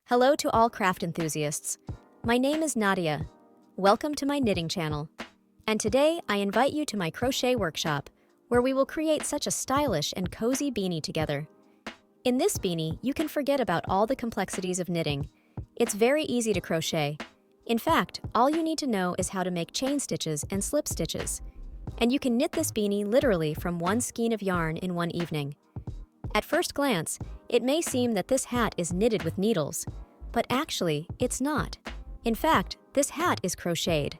Hello to all craft enthusiasts. My name is Nadia. Welcome to my knitting channel. And today I invite you to my crochet workshop, where we will create such a stylish and cozy beanie together. In this beanie, you can forget about all the complexities of knitting. It's very easy to crochet. In fact, all you need to know is how to make chain stitches and slip stitches. And you can knit this beanie literally from one skein of yarn in one evening. At first glance, it may seem that this hat is knitted with needles, but actually, it's not. In fact, this hat is crocheted.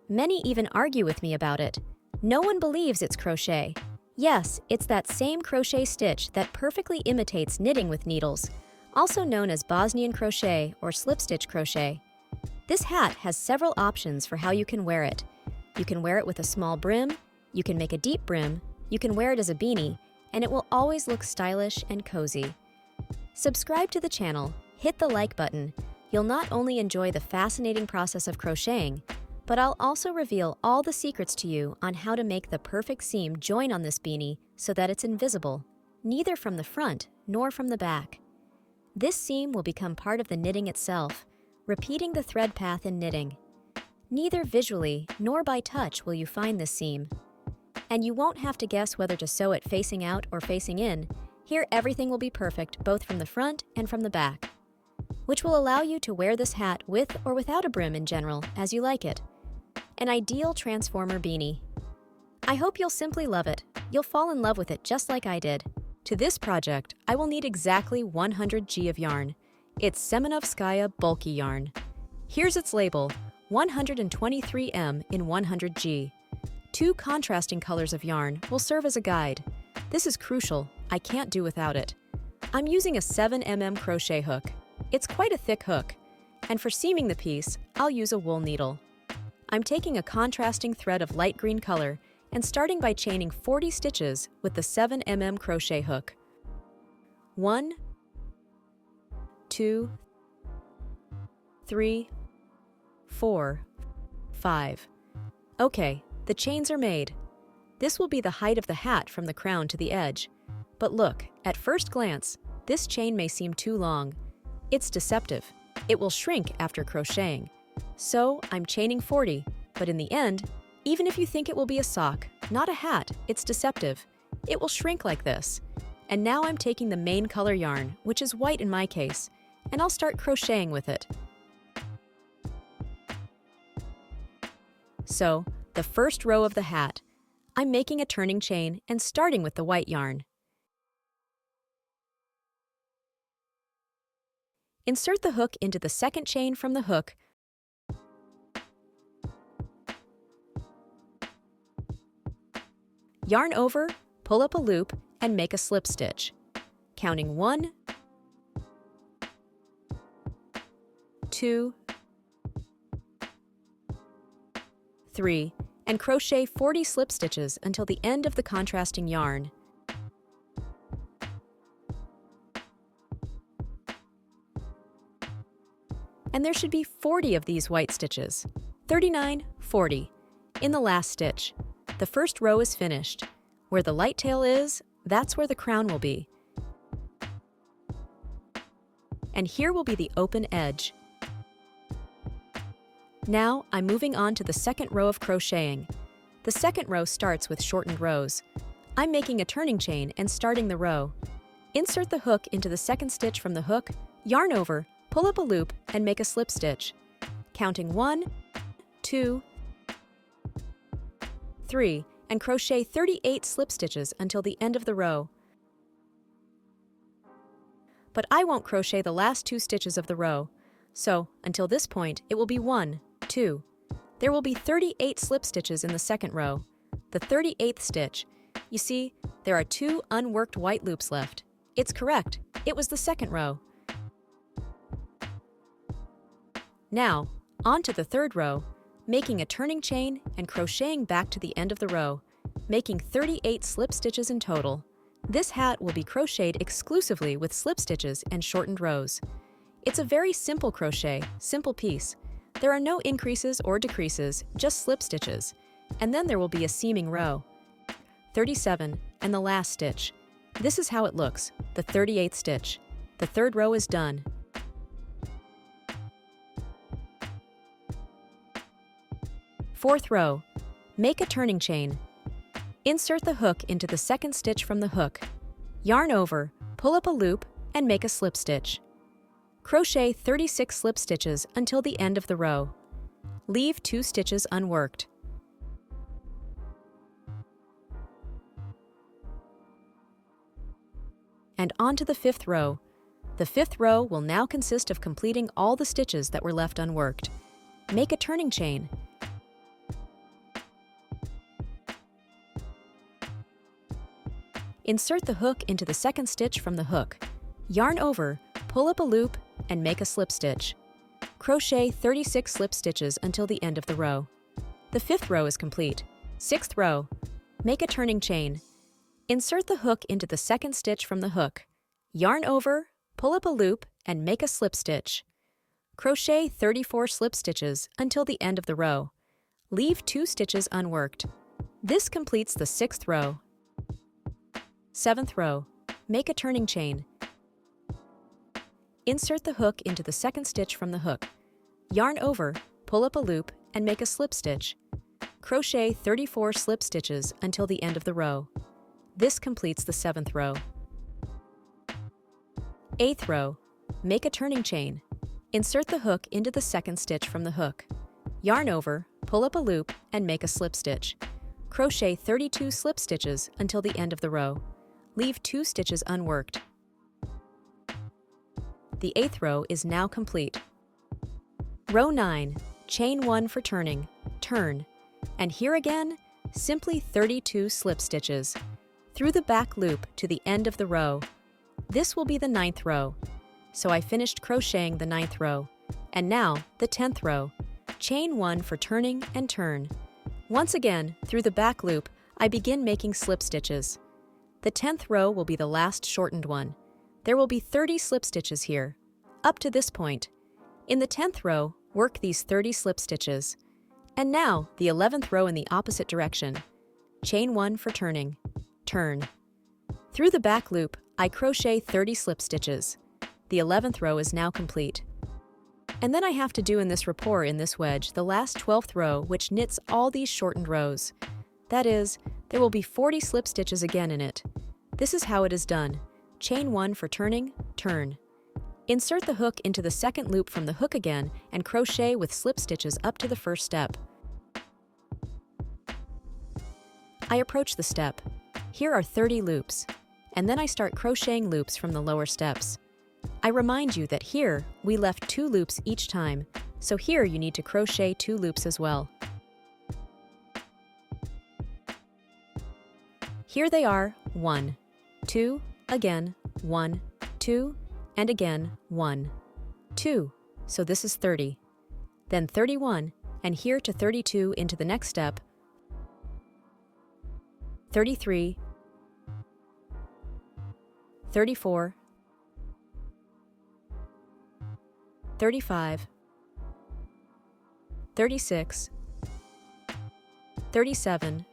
Many even argue with me about it. No one believes it's crochet. Yes, it's that same crochet stitch that perfectly imitates knitting with needles, also known as Bosnian crochet or slip stitch crochet. This hat has several options for how you can wear it. You can wear it with a small brim, you can make a deep brim, you can wear it as a beanie, and it will always look stylish and cozy. Subscribe to the channel, hit the like button. You'll not only enjoy the fascinating process of crocheting, but I'll also reveal all the secrets to you on how to make the perfect seam join on this beanie so that it's invisible, neither from the front nor from the back. This seam will become part of the knitting itself, repeating the thread path in knitting. Neither visually nor by touch will you find this seam. And you won't have to guess whether to sew it facing out or facing in. Here everything will be perfect both from the front and from the back, which will allow you to wear this hat with or without a brim in general, as you like it. An ideal transformer beanie. I hope you'll simply love it. You'll fall in love with it just like I did. To this project, I will need exactly 100 G of yarn. It's Semenovskaya bulky yarn. Here's its label, 123 M in 100 G. Two contrasting colors of yarn will serve as a guide. This is crucial. I can't do without it. I'm using a 7mm crochet hook. It's quite a thick hook. And for seaming the piece, I'll use a wool needle. I'm taking a contrasting thread of light green color and starting by chaining 40 stitches with the 7mm crochet hook. 1, 2, 3, 4, 5. Okay, the chains are made. This will be the height of the hat from the crown to the edge. But look, at first glance, this chain may seem too long. It's deceptive. It will shrink after crocheting. So I'm chaining 40, but in the end, even if you think it will be a sock, not a hat, it's deceptive. It will shrink like this. And now I'm taking the main color yarn, which is white in my case, and I'll start crocheting with it. So, the first row of the hat, I'm making a turning chain and starting with the white yarn. Insert the hook into the second chain from the hook. Yarn over, pull up a loop, and make a slip stitch. Counting 1, 2, 3, and crochet 40 slip stitches until the end of the contrasting yarn. And there should be 40 of these white stitches. 39, 40. In the last stitch. The first row is finished. Where the light tail is, that's where the crown will be. And here will be the open edge. Now I'm moving on to the second row of crocheting. The second row starts with shortened rows. I'm making a turning chain and starting the row. Insert the hook into the second stitch from the hook, yarn over, pull up a loop, and make a slip stitch. Counting 1, 2, 3, and crochet 38 slip stitches until the end of the row. But I won't crochet the last 2 stitches of the row. So, until this point, it will be 1, 2. There will be 38 slip stitches in the second row. The 38th stitch. You see, there are 2 unworked white loops left. It's correct. It was the second row. Now, on to the third row, making a turning chain and crocheting back to the end of the row, making 38 slip stitches in total. This hat will be crocheted exclusively with slip stitches and shortened rows. It's a very simple crochet, simple piece. There are no increases or decreases, just slip stitches. And then there will be a seaming row. 37, and the last stitch. This is how it looks, the 38th stitch. The third row is done. 4th row, make a turning chain. Insert the hook into the 2nd stitch from the hook. Yarn over, pull up a loop, and make a slip stitch. Crochet 36 slip stitches until the end of the row. Leave 2 stitches unworked. And onto the 5th row. The 5th row will now consist of completing all the stitches that were left unworked. Make a turning chain. Insert the hook into the 2nd stitch from the hook. Yarn over, pull up a loop, and make a slip stitch. Crochet 36 slip stitches until the end of the row. The 5th row is complete. 6th row, make a turning chain. Insert the hook into the 2nd stitch from the hook. Yarn over, pull up a loop, and make a slip stitch. Crochet 34 slip stitches until the end of the row. Leave 2 stitches unworked. This completes the 6th row. 7th row, make a turning chain. Insert the hook into the 2nd stitch from the hook. Yarn over, pull up a loop, and make a slip stitch. Crochet 34 slip stitches until the end of the row. This completes the 7th row. 8th row, make a turning chain. Insert the hook into the 2nd stitch from the hook. Yarn over, pull up a loop, and make a slip stitch. Crochet 32 slip stitches until the end of the row. Leave 2 stitches unworked. The 8th row is now complete. Row 9, chain 1 for turning, turn, and here again, simply 32 slip stitches. Through the back loop to the end of the row. This will be the 9th row. So I finished crocheting the 9th row. And now, the 10th row. Chain 1 for turning and turn. Once again, through the back loop, I begin making slip stitches. The 10th row will be the last shortened one. There will be 30 slip stitches here, up to this point. In the 10th row, work these 30 slip stitches. And now, the 11th row in the opposite direction. Chain 1 for turning, turn. Through the back loop, I crochet 30 slip stitches. The 11th row is now complete. And then I have to do in this rapport in this wedge the last 12th row, which knits all these shortened rows. That is, there will be 40 slip stitches again in it. This is how it is done. Chain 1 for turning, turn. Insert the hook into the 2nd loop from the hook again and crochet with slip stitches up to the 1st step. I approach the step. Here are 30 loops, and then I start crocheting loops from the lower steps. I remind you that here we left 2 loops each time, so here you need to crochet 2 loops as well. Here they are, 1, 2, again, 1, 2, and again, 1, 2, so this is 30. Then 31, and here to 32 into the next step, 33, 34, 35, 36, 37,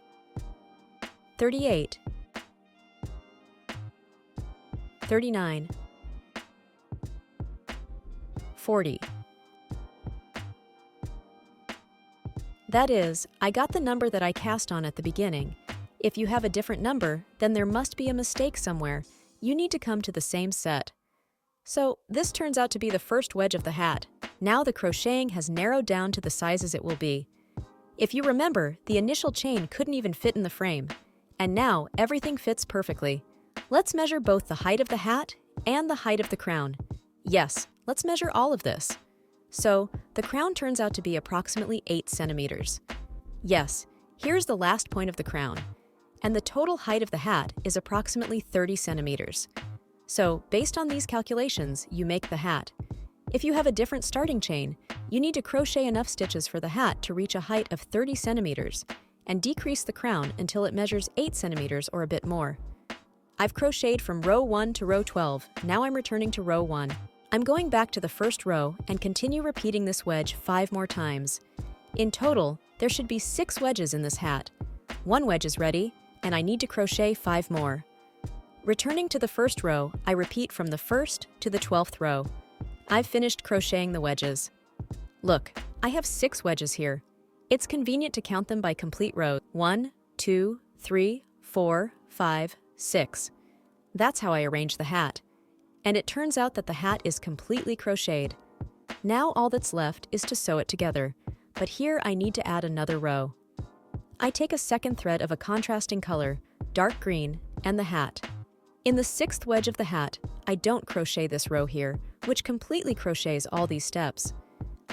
38, 39, 40. That is, I got the number that I cast on at the beginning. If you have a different number, then there must be a mistake somewhere. You need to come to the same set. So this turns out to be the first wedge of the hat. Now the crocheting has narrowed down to the sizes it will be. If you remember, the initial chain couldn't even fit in the frame. And now everything fits perfectly. Let's measure both the height of the hat and the height of the crown. Yes, let's measure all of this. So the crown turns out to be approximately 8 centimeters. Yes, here's the last point of the crown. And the total height of the hat is approximately 30 centimeters. So based on these calculations, you make the hat. If you have a different starting chain, you need to crochet enough stitches for the hat to reach a height of 30 centimeters and decrease the crown until it measures 8 centimeters or a bit more. I've crocheted from row 1 to row 12, now I'm returning to row 1. I'm going back to the first row and continue repeating this wedge 5 more times. In total, there should be 6 wedges in this hat. 1 wedge is ready, and I need to crochet 5 more. Returning to the first row, I repeat from the 1st to the 12th row. I've finished crocheting the wedges. Look, I have 6 wedges here. It's convenient to count them by complete rows. 1, 2, 3, 4, 5, 6. That's how I arrange the hat. And it turns out that the hat is completely crocheted. Now all that's left is to sew it together, but here I need to add another row. I take a second thread of a contrasting color, dark green, and the hat. In the 6th wedge of the hat, I don't crochet this row here, which completely crochets all these steps.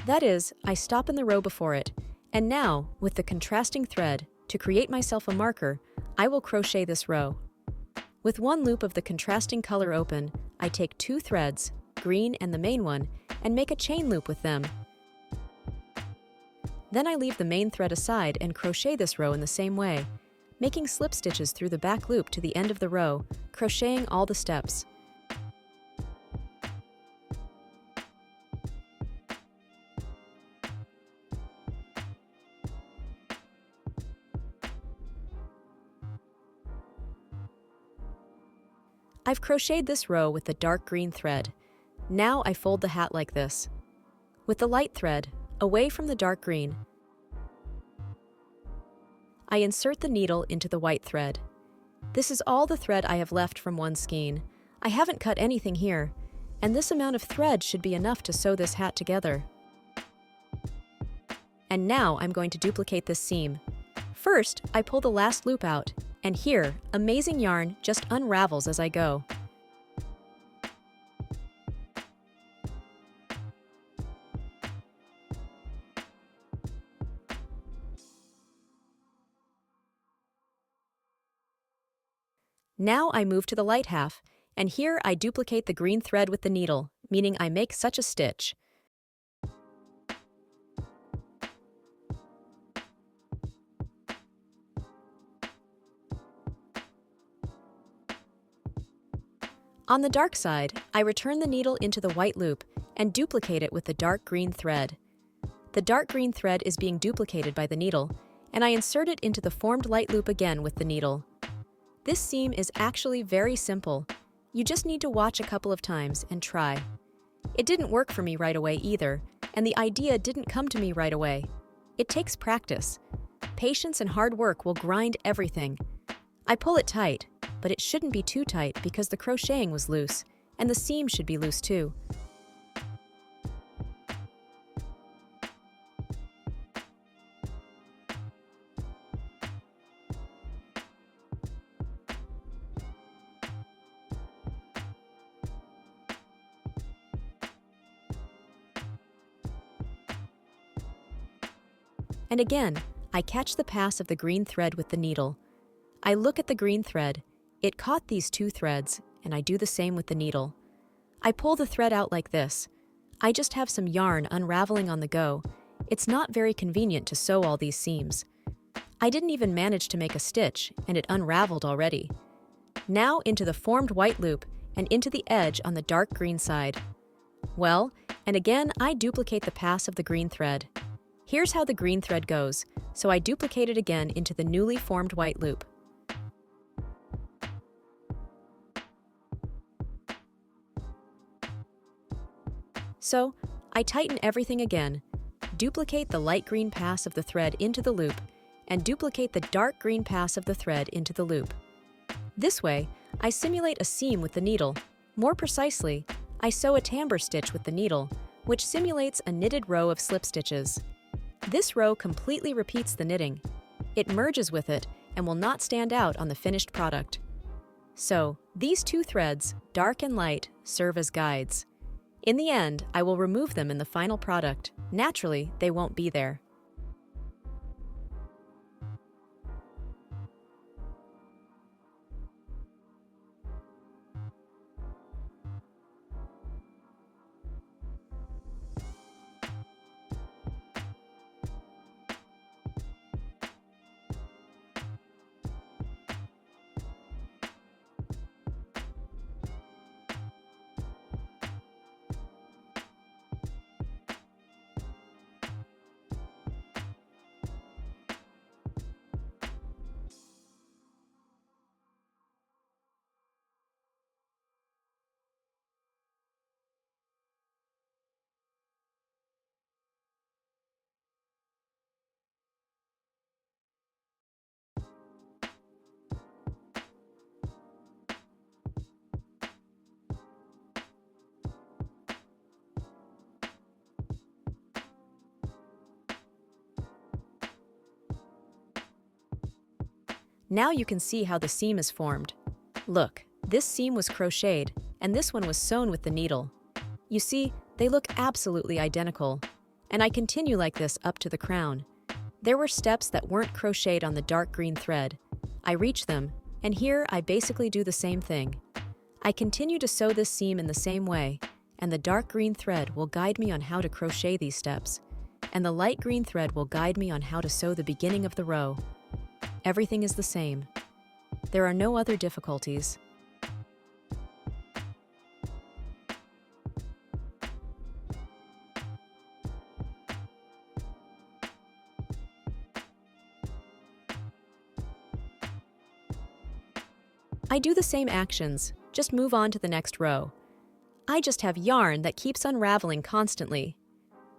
That is, I stop in the row before it, and now, with the contrasting thread, to create myself a marker, I will crochet this row. With one loop of the contrasting color open, I take 2 threads, green and the main one, and make a chain loop with them. Then I leave the main thread aside and crochet this row in the same way, making slip stitches through the back loop to the end of the row, crocheting all the steps. I've crocheted this row with the dark green thread. Now I fold the hat like this. With the light thread, away from the dark green, I insert the needle into the white thread. This is all the thread I have left from one skein. I haven't cut anything here, and this amount of thread should be enough to sew this hat together. And now I'm going to duplicate this seam. First, I pull the last loop out, and here, amazing yarn just unravels as I go. Now I move to the light half, and here I duplicate the green thread with the needle, meaning I make such a stitch. On the dark side, I return the needle into the white loop and duplicate it with the dark green thread. The dark green thread is being duplicated by the needle, and I insert it into the formed light loop again with the needle. This seam is actually very simple. You just need to watch a couple of times and try. It didn't work for me right away either, and the idea didn't come to me right away. It takes practice. Patience and hard work will grind everything. I pull it tight, but it shouldn't be too tight because the crocheting was loose, and the seam should be loose too. And again, I catch the pass of the green thread with the needle. I look at the green thread. It caught these 2 threads, and I do the same with the needle. I pull the thread out like this. I just have some yarn unraveling on the go. It's not very convenient to sew all these seams. I didn't even manage to make a stitch, and it unraveled already. Now into the formed white loop and into the edge on the dark green side. Well, and again I duplicate the pass of the green thread. Here's how the green thread goes, so I duplicate it again into the newly formed white loop. So, I tighten everything again, duplicate the light green pass of the thread into the loop, and duplicate the dark green pass of the thread into the loop. This way, I simulate a seam with the needle. More precisely, I sew a tambour stitch with the needle, which simulates a knitted row of slip stitches. This row completely repeats the knitting. It merges with it and will not stand out on the finished product. So, these 2 threads, dark and light, serve as guides. In the end, I will remove them in the final product. Naturally, they won't be there. Now you can see how the seam is formed. Look, this seam was crocheted, and this one was sewn with the needle. You see, they look absolutely identical. And I continue like this up to the crown. There were steps that weren't crocheted on the dark green thread. I reach them, and here I basically do the same thing. I continue to sew this seam in the same way, and the dark green thread will guide me on how to crochet these steps, and the light green thread will guide me on how to sew the beginning of the row. Everything is the same. There are no other difficulties. I do the same actions, just move on to the next row. I just have yarn that keeps unraveling constantly.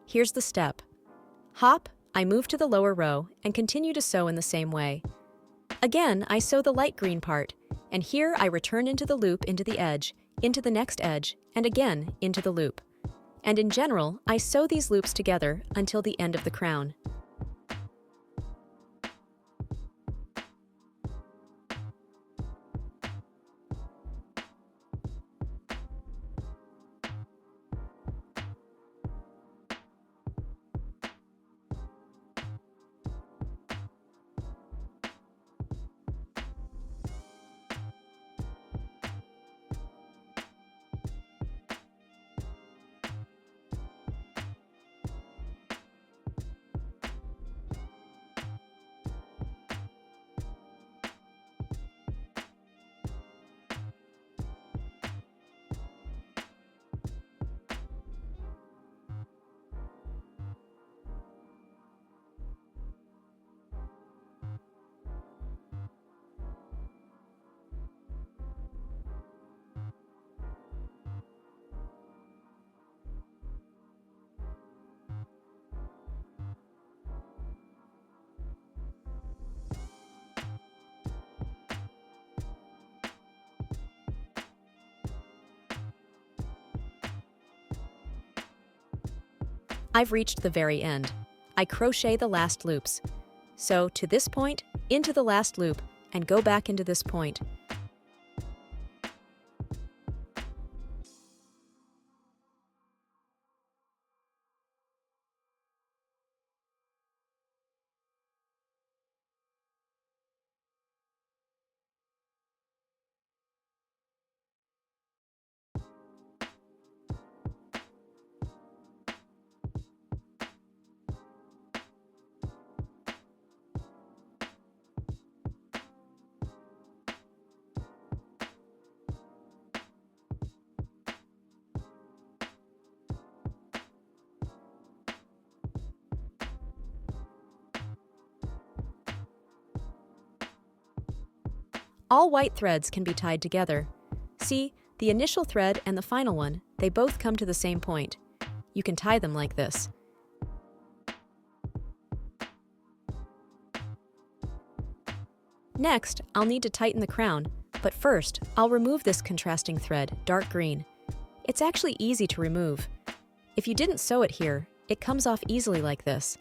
Here's the step. Hop, I move to the lower row and continue to sew in the same way. Again, I sew the light green part, and here I return into the loop into the edge, into the next edge, and again into the loop. And in general, I sew these loops together until the end of the crown. I've reached the very end. I crochet the last loops. So to this point, into the last loop, and go back into this point. All white threads can be tied together. See, the initial thread and the final one, they both come to the same point. You can tie them like this. Next, I'll need to tighten the crown, but first, I'll remove this contrasting thread, dark green. It's actually easy to remove. If you didn't sew it here, it comes off easily like this.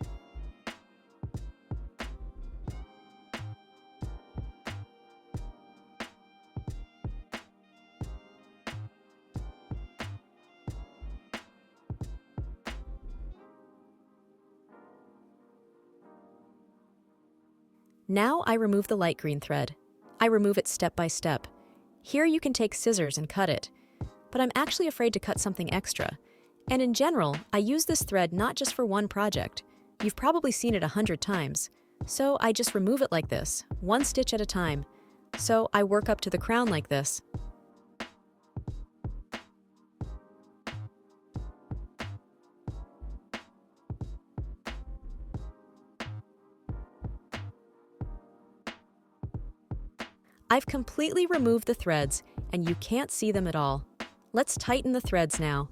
Now I remove the light green thread. I remove it step by step. Here you can take scissors and cut it. But I'm actually afraid to cut something extra. And in general, I use this thread not just for one project. You've probably seen it 100 times. So I just remove it like this, one stitch at a time. So I work up to the crown like this. I've completely removed the threads, and you can't see them at all. Let's tighten the threads now.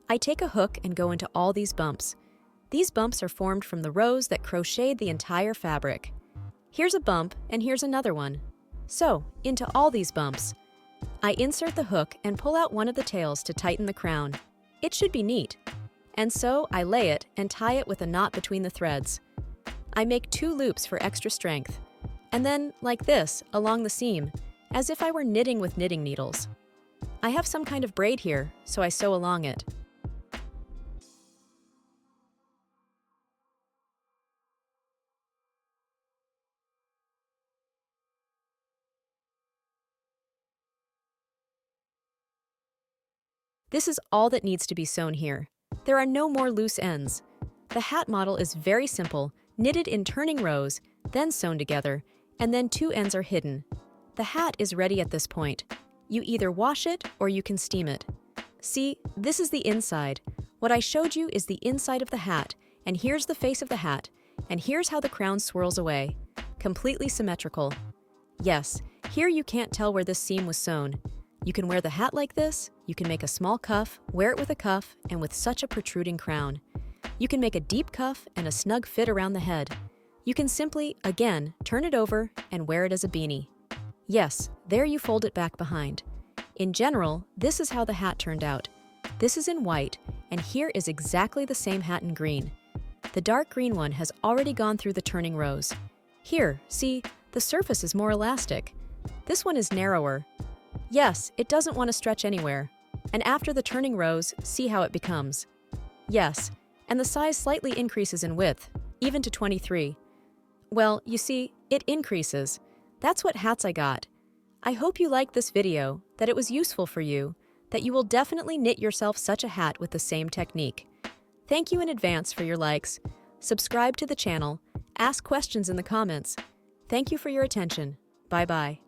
I take a hook and go into all these bumps. These bumps are formed from the rows that crocheted the entire fabric. Here's a bump and here's another one. So, into all these bumps. I insert the hook and pull out one of the tails to tighten the crown. It should be neat. And so I lay it and tie it with a knot between the threads. I make 2 loops for extra strength. And then, like this, along the seam, as if I were knitting with knitting needles. I have some kind of braid here, so I sew along it. This is all that needs to be sewn here. There are no more loose ends. The hat model is very simple, knitted in turning rows, then sewn together, and then 2 ends are hidden. The hat is ready at this point. You either wash it or you can steam it. See, this is the inside. What I showed you is the inside of the hat, and here's the face of the hat, and here's how the crown swirls away. Completely symmetrical. Yes, here you can't tell where this seam was sewn. You can wear the hat like this, you can make a small cuff, wear it with a cuff, and with such a protruding crown. You can make a deep cuff and a snug fit around the head. You can simply, again, turn it over and wear it as a beanie. Yes, there you fold it back behind. In general, this is how the hat turned out. This is in white, and here is exactly the same hat in green. The dark green one has already gone through the turning rows. Here, see, the surface is more elastic. This one is narrower. Yes, it doesn't want to stretch anywhere. And after the turning rows, see how it becomes. Yes, and the size slightly increases in width, even to 23. Well, you see, it increases. That's what hats I got. I hope you liked this video, that it was useful for you, that you will definitely knit yourself such a hat with the same technique. Thank you in advance for your likes. Subscribe to the channel, ask questions in the comments. Thank you for your attention. Bye-bye.